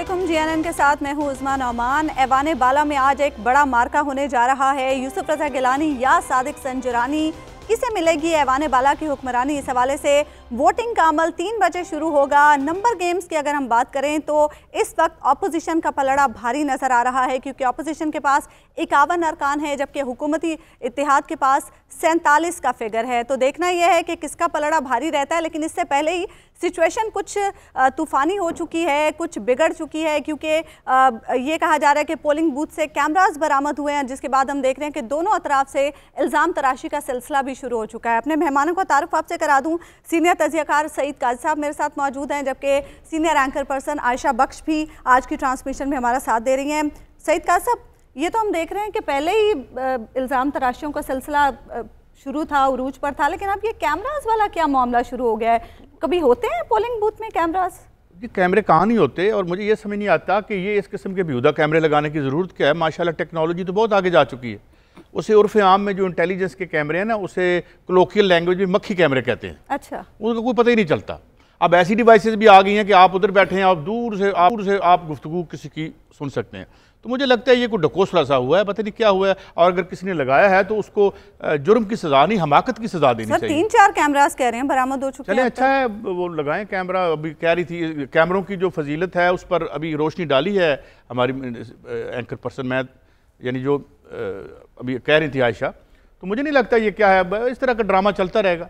अस्सलामुअलैकुम। जीएनएन के साथ मैं हूँ उस्मा नौमान। ऐवान बाला में आज एक बड़ा मार्का होने जा रहा है। यूसुफ रजा गिलानी या सादिक संजरानी, किसे मिलेगी ऐवान बाला की हुक्मरानी? इस हवाले से वोटिंग का अमल 3 बजे शुरू होगा। नंबर गेम्स की अगर हम बात करें तो इस वक्त अपोजिशन का पलड़ा भारी नजर आ रहा है, क्योंकि अपोजिशन के पास 51 अरकान है, जबकि हुकूमती इत्तेहाद के पास 47 का फिगर है। तो देखना यह है कि किसका पलड़ा भारी रहता है। लेकिन इससे पहले ही सिचुएशन कुछ तूफ़ानी हो चुकी है, कुछ बिगड़ चुकी है, क्योंकि ये कहा जा रहा है कि पोलिंग बूथ से कैमरास बरामद हुए हैं, जिसके बाद हम देख रहे हैं कि दोनों अतराफ से इल्ज़ाम तराशी का सिलसिला भी शुरू हो चुका है। अपने मेहमानों का तारुफ आपसे करा दूं। सीनियर तजियाकार सईद काजी साहब मेरे साथ मौजूद हैं, जबकि सीनियर एंकर पर्सन आयशा बख्श भी आज की ट्रांसमिशन में हमारा साथ दे रही हैं। सईद काजी साहब, ये तो हम देख रहे हैं कि पहले ही इल्ज़ाम तराशियों का सिलसिला शुरू था, उरूज पर था, लेकिन अब ये कैमरास वाला क्या मामला शुरू हो गया है? कभी होते हैं पोलिंग बूथ में कैमरास? ये कैमरे कहाँ नहीं होते, और मुझे ये समझ नहीं आता कि ये इस किस्म के बेहुदा कैमरे लगाने की ज़रूरत क्या है। माशाल्लाह टेक्नोलॉजी तो बहुत आगे जा चुकी है। उसे उर्फ़ आम में जो इंटेलिजेंस के कैमरे हैं ना, उसे कोलोकियल लैंग्वेज में मक्खी कैमरे कहते हैं। अच्छा, उनको कोई पता ही नहीं चलता। अब ऐसी डिवाइसेस भी आ गई हैं कि आप उधर बैठे हैं, आप दूर से आप गुफ्तगू किसी की सुन सकते हैं। तो मुझे लगता है ये कोई ढकोसला सा हुआ है, पता नहीं क्या हुआ है। और अगर किसी ने लगाया है तो उसको जुर्म की सजा नहीं, हमाकत की सजा देनी चाहिए। 3-4 कैमरास कह रहे हैं बरामद हो चुके हैं। चले, अच्छा है, वो लगाएं कैमरा। अभी कह रही थी कैमरों की जो फजीलत है उस पर अभी रोशनी डाली है हमारी एंकर पर्सन, मैं यानी जो अभी कह रही थी आयशा। तो मुझे नहीं लगता ये क्या है, इस तरह का ड्रामा चलता रहेगा।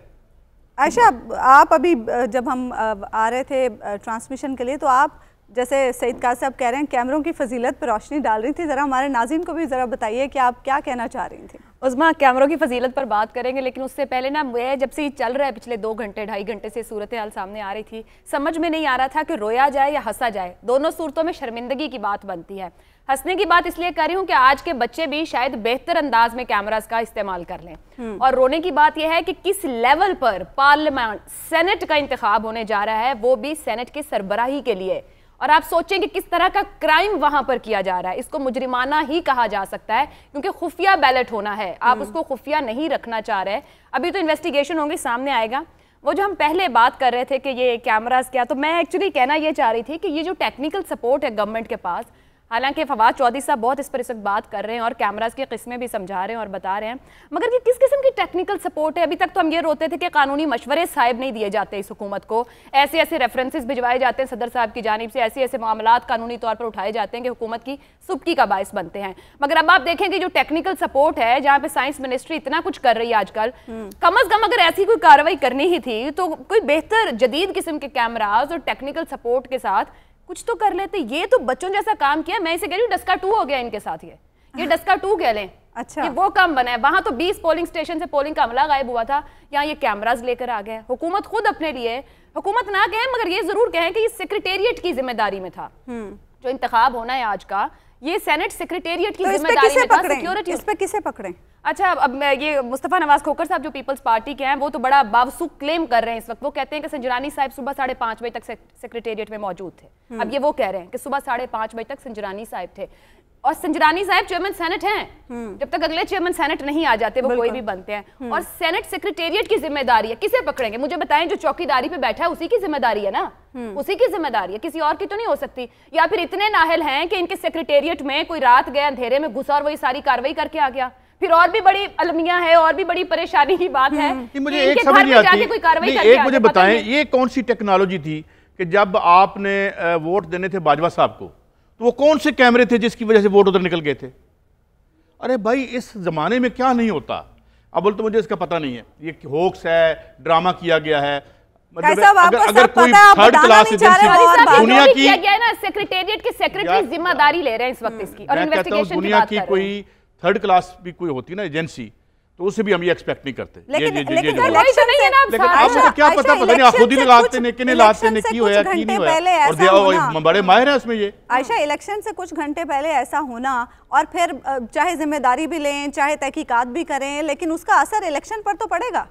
आयशा, आप अभी जब हम आ रहे थे ट्रांसमिशन के लिए, तो आप जैसे सईद काजी साहब कह रहे हैं कैमरों की फजीलत पर रोशनी डाल रही थी, ज़रा हमारे नाज़रीन को भी ज़रा बताइए कि आप क्या कहना चाह रही थी। उस्मा, कैमरों की फजीलत पर बात करेंगे, लेकिन उससे पहले ना, मैं जब से ये चल रहा है पिछले 2 घंटे 2.5 घंटे से सूरत हाल सामने आ रही थी, समझ में नहीं आ रहा था कि रोया जाए या हंसा जाए। दोनों सूरतों में शर्मिंदगी की बात बनती है। हंसने की बात इसलिए कर रही हूँ कि आज के बच्चे भी शायद बेहतर अंदाज में कैमरास का इस्तेमाल कर लें। और रोने की बात यह है कि किस लेवल पर पार्लियामेंट सेनेट का इंतखाब होने जा रहा है, वो भी सेनेट की सरबराही के लिए। और आप सोचें कि किस तरह का क्राइम वहां पर किया जा रहा है। इसको मुजरिमाना ही कहा जा सकता है, क्योंकि खुफिया बैलेट होना है, आप उसको खुफिया नहीं रखना चाह रहे। अभी तो इन्वेस्टिगेशन होंगी, सामने आएगा। वो जो हम पहले बात कर रहे थे कि ये कैमरास क्या, तो मैं एक्चुअली कहना ये चाह रही थी कि ये जो टेक्निकल सपोर्ट है गवर्नमेंट के पास, हालांकि फवाद चौधरी साहब बहुत इस पर इस वक्त बात कर रहे हैं और कैमरास की किस्में भी समझा रहे हैं और बता रहे हैं, मगर ये किस किस्म की टेक्निकल सपोर्ट है? अभी तक तो हम ये रोते थे कि कानूनी मशवरे साहिब नहीं दिए जाते इस हुकूमत को, ऐसे ऐसे रेफरेंसेस भिजवाए जाते हैं सदर साहब की जानिब से, ऐसे ऐसे मामलात कानूनी तौर पर उठाए जाते हैं कि हुकूमत की सुबकी का बायस बनते हैं। मगर अब आप देखेंगे जो टेक्निकल सपोर्ट है, जहाँ पे साइंस मिनिस्ट्री इतना कुछ कर रही है आजकल, कम अज कम अगर ऐसी कोई कार्रवाई करनी ही थी तो कोई बेहतर जदीद किस्म के कैमराज और टेक्निकल सपोर्ट के साथ कुछ तो कर लेते। ये तो बच्चों जैसा काम किया। मैं इसे कह रही हूँ डस्का 2 हो गया इनके साथ। ये डस्का 2 कह लें। अच्छा, ये वो काम बना है। वहां तो 20 पोलिंग स्टेशन से पोलिंग का अमला गायब हुआ था, यहाँ ये कैमरास लेकर आ गए। हुकूमत खुद अपने लिए, हुकूमत ना कहें मगर ये जरूर कहें कि ये सेक्रेटेरिएट की जिम्मेदारी में था। जो इंतखाब होना है आज का, ये सेनेट सेक्रेटेरिएट की जिम्मेदारी में था। सिक्योरिटी इस पे किसे पकड़े? अच्छा, अब ये मुस्तफा नवाज खोखर साहब जो पीपल्स पार्टी के हैं, वो तो बड़ा बावसूख क्लेम कर रहे हैं इस वक्त। वो कहते हैं कि संजरानी साहब सुबह 5:30 बजे तक सेक्रेटेरिएट में मौजूद थे। अब ये वो कह रहे हैं कि सुबह 5:30 बजे तक संजरानी साहब थे, और संजरानी साहब चेयरमैन सेनेट हैं। जब तक अगले चेयरमैन सेनेट नहीं आ जाते, वो कोई भी बनते हैं। और सेनेट सेक्रेटेरिएट की जिम्मेदारी है। किसे पकड़ेंगे? मुझे बताएं, जो चौकीदारी पे बैठा है उसी की जिम्मेदारी है ना, उसी की जिम्मेदारी है, किसी और की तो नहीं हो सकती। या फिर इतने नाहल हैं कि इनके सेक्रेटेरिएट में कोई रात गया, अंधेरे में घुसा और वही सारी कार्रवाई करके आ गया। फिर और भी बड़ी अलमिया है, और भी बड़ी परेशानी की बात है। मुझे एक समझ नहीं आती, कोई कार्रवाई करके एक मुझे बताएं, ये कौन सी टेक्नोलॉजी थी कि जब आपने वोट देने थे बाजवा साहब को, तो वो कौन से कैमरे थे जिसकी वजह से वोट उधर निकल गए थे? अरे भाई, इस जमाने में क्या नहीं होता। अब बोलते मुझे इसका पता नहीं है, ये होक्स है, ड्रामा किया गया है। मतलब अगर कोई थर्ड क्लास दुनिया की सेक्रेटेरिएट के सेक्रेटरी जिम्मेदारी ले रहे हैं इस वक्त इसकी, और इन्वेस्टिगेशन की बात कर रहे हैं। कोई थर्ड क्लास भी कोई होती ना एजेंसी, तो उससे भी हम ये एक्सपेक्ट नहीं करते। लेकिन आपको क्या पता नहीं, आप खुद ही लगाते हैं, किन्हें लाते हैं, की होया की नहीं होया, और बड़े माहिर हैं उसमें। ये आयशा, इलेक्शन से कुछ घंटे पहले ऐसा होना, और फिर चाहे जिम्मेदारी भी लें, चाहे तहकीकात भी करें, लेकिन उसका असर इलेक्शन पर तो पड़ेगा।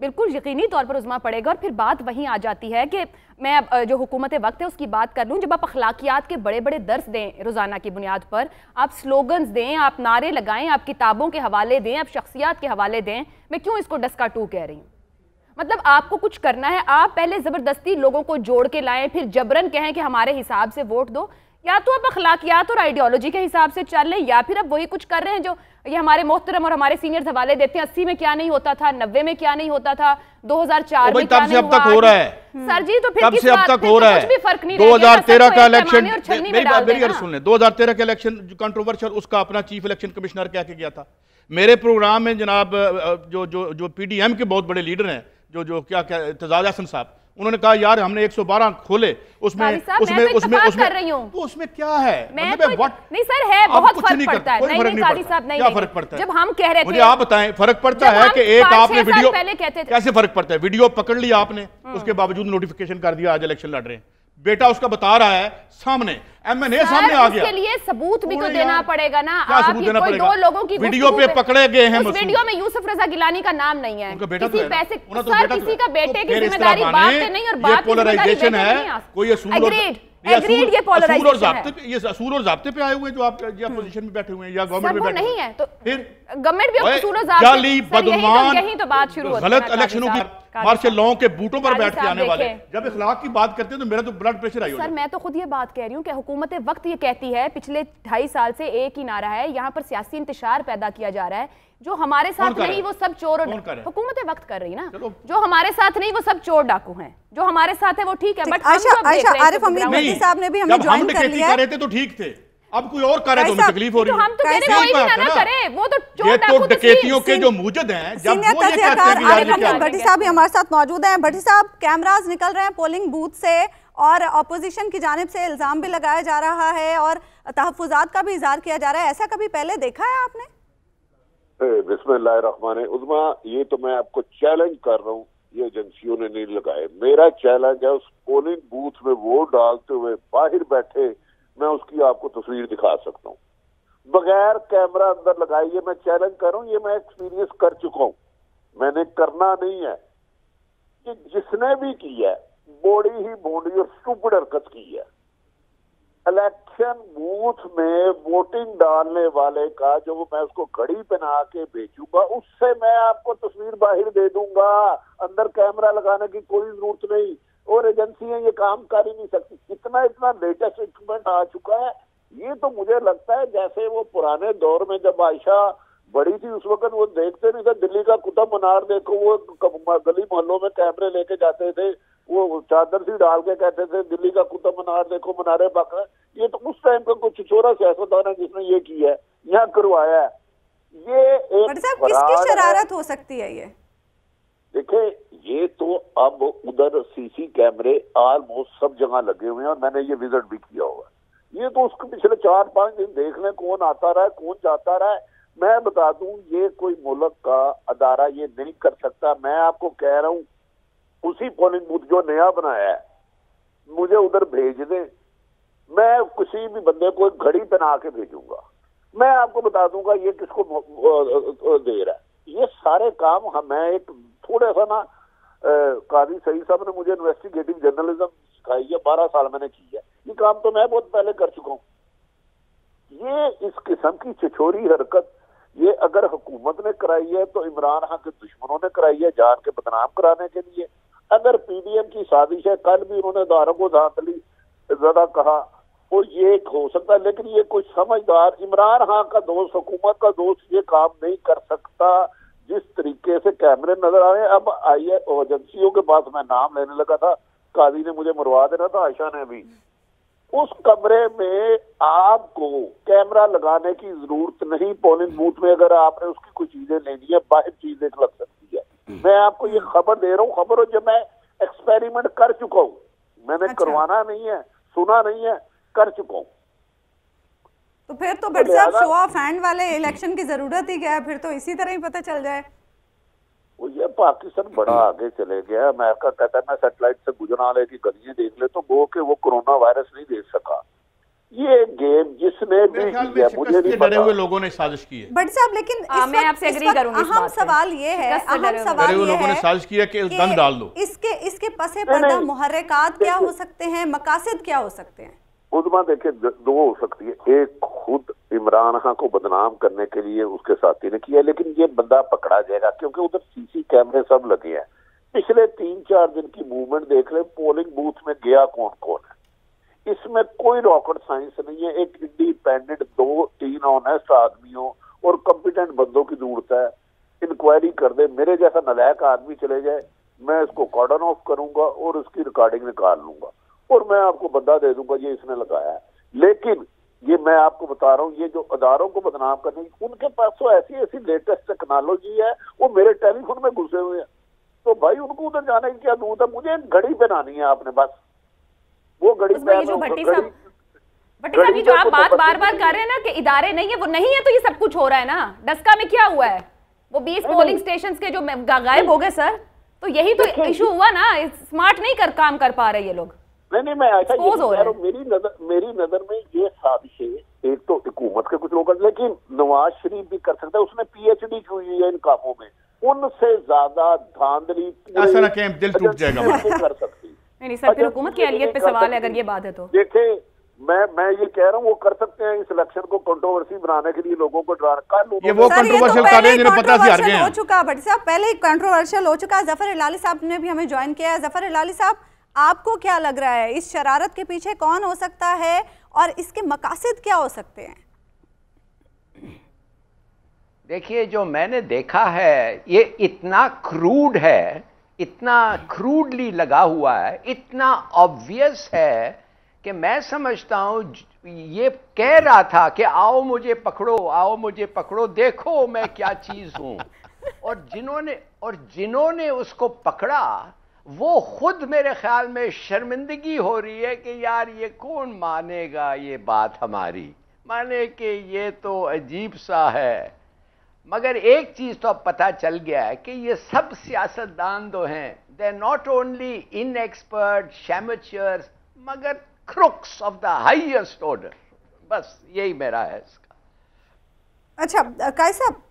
बिल्कुल यकीनी तौर पर उस्मा पड़ेगा। और फिर बात वहीं आ जाती है कि मैं जो हुकूमत वक्त है उसकी बात कर लूँ। जब आप अखलाकियात के बड़े बड़े दर्स दें रोज़ाना की बुनियाद पर, आप स्लोगन्स दें, आप नारे लगाएं, आप किताबों के हवाले दें, आप शख्सियात के हवाले दें, मैं क्यों इसको डस्का 2 कह रही हूँ? मतलब आपको कुछ करना है, आप पहले ज़बरदस्ती लोगों को जोड़ के लाएं, फिर जबरन कहें कि हमारे हिसाब से वोट दो। या तो आप अखलाकियात और आइडियोलॉजी के हिसाब से चल रहे, या फिर अब वही कुछ कर रहे हैं जो ये हमारे मोहतरम और हमारे सीनियर्स हवाले देते हैं। 80 में क्या नहीं होता था, 90 में क्या नहीं होता था, 2004 में क्या नहीं हुआ, तब से अब तक हो रहा है सर जी। तो फिर तब से अब तक हो रहा है। कुछ भी फर्क नहीं 2013 का इलेक्शन, मेरी बात सुन लें, 2013 का इलेक्शन जो कंट्रोवर्शियल, उसका अपना चीफ इलेक्शन कमिश्नर क्या गया था। मेरे प्रोग्राम में जनाब जो PDM के बहुत बड़े लीडर हैं, जो क्या एतजाज हसन साहब, उन्होंने कहा यार हमने 112 खोले, उसमें क्या है? नहीं सर, है बहुत फर्क पड़ता है। नहीं काजी साहब, नहीं, क्या फर्क पड़ता है? जब हम कह रहे थे, मुझे आप बताएं, फर्क पड़ता है कि एक आपने वीडियो पहले कहते थे, कैसे फर्क पड़ता है? वीडियो पकड़ लिया आपने, उसके बावजूद नोटिफिकेशन कर दिया आज इलेक्शन लड़ रहे हैं, बेटा उसका बता रहा है सामने, MNA सामने आ गया, उसके लिए सबूत भी तो देना पड़ेगा ना। आप ये कोई दो लोगों की वीडियो पे पकड़े गए हैं, उस वीडियो में यूसुफ रजा गिलानी का नाम नहीं है, किसी पैसे किसी का बेटे की जिम्मेदारी बाप पे नहीं, और बाप की पोलराइजेशन है, कोई एग्रीड, ये पोलराइजेशन है। ये असूल और ज़ाब्ते पे आए हुए जो आप या पोजीशन में बैठे हुए हैं या गवर्नमेंट में बैठे नहीं है, तो फिर गवर्नमेंट भी असूल और ज़ाब्ते, यही तो बात शुरू होती है। गलत इलेक्शनों की मार्शल लॉ के बूटों पर बैठ के आने वाले जब इखलाक की बात करते हैं तो मेरा तो ब्लड प्रेशर आई। सर मैं तो खुद ये बात कह रही हूँ कि हुकूमत वक्त ये कहती है, पिछले 2.5 साल से एक ही नारा है, यहाँ पर सियासी इंतशार पैदा किया जा रहा है, जो हमारे साथ नहीं वो सब चोर और हुकूमत वक्त कर रही ना, जो हमारे साथ नहीं वो सब चोर डाकू हैं, जो हमारे साथ है वो ठीक है। बट आरिफ हमीद भट्टी साहब ने भी हमें ज्वाइन कर लिया थे तो ठीक थे, अब कोई और करे तो तकलीफ हो रही है। हम तो कह रहे कोई भी ना करे, वो तो ये तो डकैतियों के जो मुजद हैं, जब वो ये कहते हैं आरिफ हमीद भट्टी साहब भी हमारे साथ मौजूद हैं। भट्टी साहब, कैमरास निकल रहे हैं पोलिंग बूथ से और अपोजिशन की जानिब से इल्जाम भी लगाया जा रहा है और तहफ्फुजात का भी इजहार किया जा रहा है, ऐसा कभी पहले देखा है आपने? बिस्मिल्लाहिर्रहमानिर्रहीम, ये तो मैं आपको चैलेंज कर रहा हूँ, ये एजेंसियों ने नहीं लगाए। मेरा चैलेंज है उस पोलिंग बूथ में वोट डालते हुए बाहर बैठे, मैं उसकी आपको तस्वीर दिखा सकता हूँ, बगैर कैमरा अंदर लगाए। ये मैं चैलेंज कर रहा हूँ, ये मैं एक्सपीरियंस कर चुका हूँ, मैंने करना नहीं है। कि जिसने भी किया है बॉडी ही बॉडी और स्टूपिड हरकत की है। इलेक्शन बूथ में वोटिंग डालने वाले का जो मैं उसको घड़ी पहना के भेजूंगा, उससे मैं आपको तस्वीर बाहर दे दूंगा, अंदर कैमरा लगाने की कोई जरूरत नहीं। और एजेंसियां ये काम कर ही नहीं सकती। इतना लेटेस्ट इंस्ट्रूमेंट आ चुका है। ये तो मुझे लगता है जैसे वो पुराने दौर में जब आयशा बड़ी थी उस वक्त वो देखते नहीं थे, दिल्ली का कुतुब मीनार देखो, वो गली मोहल्लों में कैमरे लेके जाते थे, वो चादर सी डाल के कहते थे दिल्ली का कुतुब मीनार देखो, मीनारे बाकर। ये तो उस टाइम का कुछ छोरा सियासतदान है जिसने ये किया है, यहाँ करवाया है। ये एक किसकी शरारत हो सकती है ये? देखिए, ये तो अब उधर सीसी कैमरे ऑलमोस्ट सब जगह लगे हुए हैं और मैंने ये विजिट भी किया हुआ है। ये तो उसके पिछले 4-5 दिन देख लें कौन आता रहा है कौन जाता रहा है। मैं बता दूं, ये कोई मुल्क का अदारा ये नहीं कर सकता। मैं आपको कह रहा हूं, उसी पोलिंग बूथ जो नया बनाया है मुझे उधर भेज दें, मैं किसी भी बंदे को एक घड़ी पहना के भेजूंगा। मैं आपको बता दूंगा ये किसको दे रहा है। ये सारे काम मैं एक थोड़ा सा ना काजी सईद साहब ने मुझे इन्वेस्टिगेटिव जर्नलिज्म सिखाई है, 12 साल मैंने की है। ये काम तो मैं बहुत पहले कर चुका हूँ। ये इस किस्म की छिछोरी हरकत ये अगर हुकूमत ने कराई है तो इमरान खान के दुश्मनों ने कराई है जान के बदनाम कराने के लिए। अगर PDM की साजिश है, कल भी उन्होंने दारों को धांधली ज्यादा कहा, और ये हो सकता है, लेकिन ये कोई समझदार इमरान खान का दोस्त, हुकूमत का दोस्त ये काम नहीं कर सकता। जिस तरीके से कैमरे नजर आ रहे हैं, अब आइए एजेंसियों के पास मैं नाम लेने लगा था, काजी ने मुझे मरवा देना था, आयशा ने भी। उस कमरे में आपको कैमरा लगाने की जरूरत नहीं। पोलिंग बूथ में अगर आपने उसकी कोई चीजें लेनी है, बाहर चीजें लग सकती है। मैं आपको ये खबर दे रहा हूँ, खबर हो जब मैं एक्सपेरिमेंट कर चुका हूँ, मैंने करवाना नहीं है, सुना नहीं है, कर चुका हूँ। तो फिर तो भट्ट साहब शो ऑफ हैंड वाले इलेक्शन की जरूरत ही क्या है? फिर तो इसी तरह ही पता चल जाए। वो ये पाकिस्तान बड़ा आगे चले गया। अमेरिका कहता है मैं सैटेलाइट से गुजरा ले की गलियां देख ले, तो वो के वो कोरोना वायरस नहीं देख सका। ये गेम जिसने भी किया, मुझे नहीं पता, डरे हुए लोगों ने साजिश की है। भट्ट साहब, लेकिन मैं आपसे एग्री करूंगी। अहम सवाल ये है, लोगों ने साजिश किया कि दंड डाल दो। इसके पसे पर्दा मुहर्रिकात क्या हो सकते हैं, मकासद क्या हो सकते हैं? उदमा देखिए, दो हो सकती है। एक खुद इमरान खान को बदनाम करने के लिए उसके साथी ने किया, लेकिन ये बंदा पकड़ा जाएगा क्योंकि उधर सीसी कैमरे सब लगे हैं। पिछले 3-4 दिन की मूवमेंट देख ले, पोलिंग बूथ में गया कौन कौन है। इसमें कोई रॉकेट साइंस नहीं है। एक इंडिपेंडेंट 2-3 ऑनेस्ट आदमियों और कॉम्पिटेंट बंदों की जरूरत है। इंक्वायरी कर दे, मेरे जैसा नालायक आदमी चले जाए, मैं इसको कॉर्डन ऑफ करूंगा और उसकी रिकॉर्डिंग निकाल लूंगा और मैं आपको बंदा दे दूंगा ये इसने लगाया है। लेकिन ये मैं आपको बता रहा हूँ, ये जो अदारों को बदनाम करने की, उनके पास तो ऐसी ऐसी लेटेस्ट टेक्नोलॉजी है, वो मेरे टेलीफोन में घुसे हुए हैं। तो भाई उनको उधर जाने की क्या जरूरत है? मुझे घड़ी पहनानी है आपने, बस वो घड़ी भट्टी साहब, जो आप बात बार बार कर रहे हैं ना कि इदारे नहीं है, वो नहीं है तो ये सब कुछ हो रहा है ना। डस्का में क्या हुआ है? वो 20 पोलिंग स्टेशंस के जो गायब हो गए सर, तो यही तो इशू हुआ ना। स्मार्ट नहीं काम कर पा रहे ये लोग। नहीं, मैं ऐसा ये कह रहा हूँ, मेरी नजर में ये साजिशें, एक तो हुकूमत के कुछ लोग, लेकिन नवाज शरीफ भी कर सकता है, उसने PhD की हुई है इन कामों में, उनसे ज्यादा धांधली दिल टूट जाएगा कर सकती। नहीं सर, फिर हुकूमत की अहलियत पे सवाल है अगर ये बात है तो। देखे, मैं ये कह रहा हूँ वो कर सकते हैं इस इलेक्शन को कंट्रोवर्सी बनाने के लिए, लोगों को डराना। ये वो कंट्रोवर्शियल कर रहे हैं जिन्हें पता है हार गए हैं। हो चुका भट्टी साहब, पहले ही कंट्रोवर्शियल हो चुका। जफर इलाली साहब ने भी हमें ज्वाइन किया है। जफर इलाली साहब, आपको क्या लग रहा है, इस शरारत के पीछे कौन हो सकता है और इसके मकासद क्या हो सकते हैं? देखिए, जो मैंने देखा है ये इतना क्रूड है, इतना क्रूडली लगा हुआ है, इतना ऑब्वियस है कि मैं समझता हूं ये कह रहा था कि आओ मुझे पकड़ो, आओ मुझे पकड़ो, देखो मैं क्या चीज हूं। और जिन्होंने उसको पकड़ा वो खुद मेरे ख्याल में शर्मिंदगी हो रही है कि यार ये कौन मानेगा ये बात हमारी, माने कि ये तो अजीब सा है। मगर एक चीज तो अब पता चल गया है कि ये सब सियासतदान तो हैं, they are not only inexpert amateurs मगर crooks of the highest order. बस यही मेरा है इसका। अच्छा कायद साहब,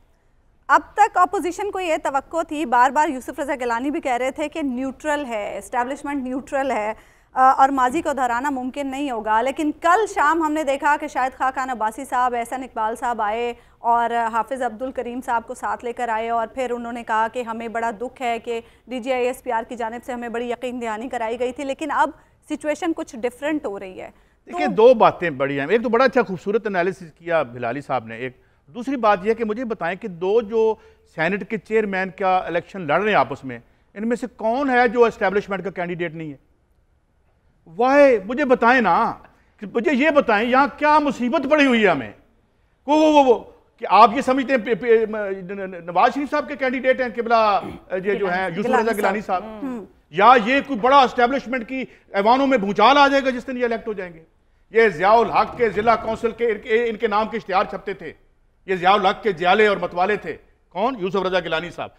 अब तक अपोजिशन को ये तवक्को थी, बार बार यूसुफ रज़ा गिलानी भी कह रहे थे कि न्यूट्रल है, एस्टैब्लिशमेंट न्यूट्रल है और माजी को दोहराना मुमकिन नहीं होगा। लेकिन कल शाम हमने देखा कि शाहिद खान अब्बासी साहब, एहसन इकबाल साहब आए और हाफिज़ अब्दुल करीम साहब को साथ लेकर आए और फिर उन्होंने कहा कि हमें बड़ा दुख है कि DGISPR की जानिब से हमें बड़ी यकीन दहानी कराई गई थी, लेकिन अब सिचुएशन कुछ डिफरेंट हो रही है। देखिए, दो बातें बड़ी हैं। एक तो बड़ा अच्छा खूबसूरत एनालिसिस किया भिलाली साहब ने। एक दूसरी बात यह कि मुझे बताएं कि दो जो सेनेट के चेयरमैन का इलेक्शन लड़ रहे हैं आपस में, इनमें से कौन है जो एस्टैब्लिशमेंट का कैंडिडेट नहीं है? वाह, मुझे बताएं ना, मुझे ये बताएं यहाँ क्या मुसीबत पड़ी हुई है हमें। वो कि आप ये समझते हैं नवाज शरीफ साहब के कैंडिडेट हैं किबला ये जो है यूसुफ रज़ा गिलानी साहब, या ये कोई बड़ा एस्टैब्लिशमेंट की ऐवानों में भूचाल आ जाएगा जिस दिन ये इलेक्ट हो जाएंगे? ये ज़ियाउल हक के जिला काउंसिल के इनके नाम के इश्तिहार छपते थे, ये ज़ियाउल हक के जियाले और मतवाले थे। कौन? यूसुफ रज़ा गिलानी साहब।